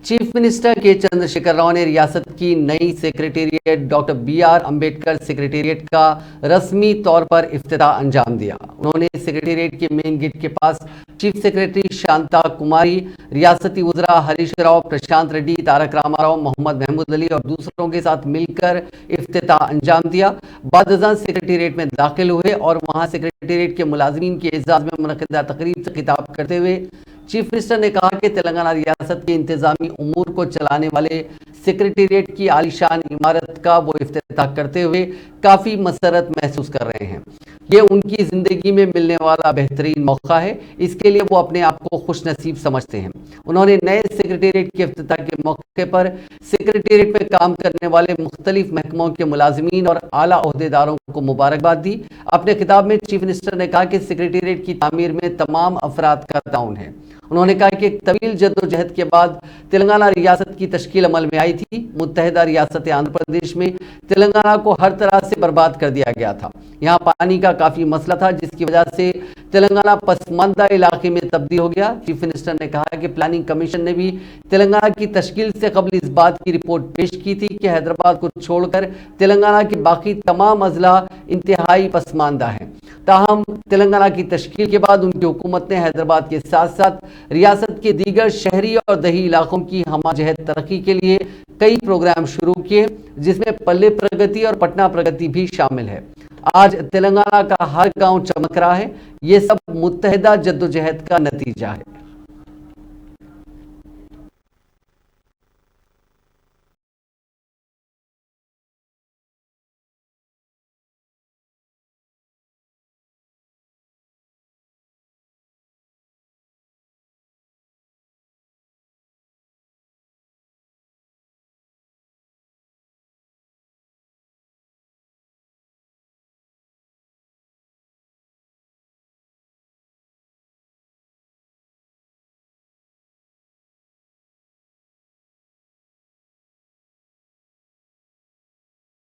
Chief minister के चंद्रशेखर राव ने रियासत की नई secretariat doctor B R. Ambedkar secretariat का रस्मी तौर पर इफ्तिताह अंजाम दिया। उन्होंने सेक्रेटेरिएट के मेन गेट के पास चीफ सेक्रेटरी शांता कुमारी, रियासती वज़रा हरीश राव, प्रशांत रेड्डी, तारक रामाराव, मोहम्मद महमूद अली और दूसरों के साथ मिलकर इफ्तिताह अंजाम दिया। बाद अज़ान सेक्रेटेरिएट में दाखिल हुए और वहां सेक्रेटेरिएट के मुलाजिमीन के एजाज़ में मुनक़िदा तक़रीब से खिताब करते हुए चीफ मिनिस्टर ने कहा कि तेलंगाना रियासत के इंतजामी उमूर को चलाने वाले सेक्रेटेरिएट की आलीशान इमारत का वो इफ्तिताह करते हुए काफ़ी मसरत महसूस कर रहे हैं। ये उनकी ज़िंदगी में मिलने वाला बेहतरीन मौका है, इसके लिए वो अपने आप को खुश नसीब समझते हैं। उन्होंने नए सेक्रेटेरिएट के इफ्तिताह के मौके पर सेक्रेटेरिएट में काम करने वाले मुख्तलिफ महकमों के मुलाजिमीन और आला ओहदेदारों को मुबारकबाद दी। अपने खिताब में चीफ मिनिस्टर ने कहा कि सेक्रेटेरिएट की तामीर में तमाम अफराद का ताउन है। उन्होंने कहा कि एक तवील जद्दोजहद के बाद तेलंगाना रियासत की तश्कील अमल में आई थी। मुत्तहिदा रियासत आंध्र प्रदेश में तेलंगाना को हर तरह से बर्बाद कर दिया गया था। यहाँ पानी का काफ़ी मसला था, जिसकी वजह से तेलंगाना पसमानदा इलाके में तब्दील हो गया। चीफ मिनिस्टर ने कहा कि प्लानिंग कमीशन ने भी तेलंगाना की तश्कील से कबल इस बात की रिपोर्ट पेश की थी कि हैदराबाद को छोड़कर तेलंगाना के बाकी तमाम अजला इंतहाई पसमानदा हैं। ताहम तेलंगाना की तश्कील के बाद उनकी हुकूमत ने हैदराबाद के साथ साथ रियासत के दीगर शहरी और दही इलाकों की हमाजहत तरक्की के लिए कई प्रोग्राम शुरू किए, जिसमें पल्ले प्रगति और पटना प्रगति भी शामिल है। आज तेलंगाना का हर गांव चमक रहा है। ये सब मुत्तहिदा जद्दोजहद का नतीजा है।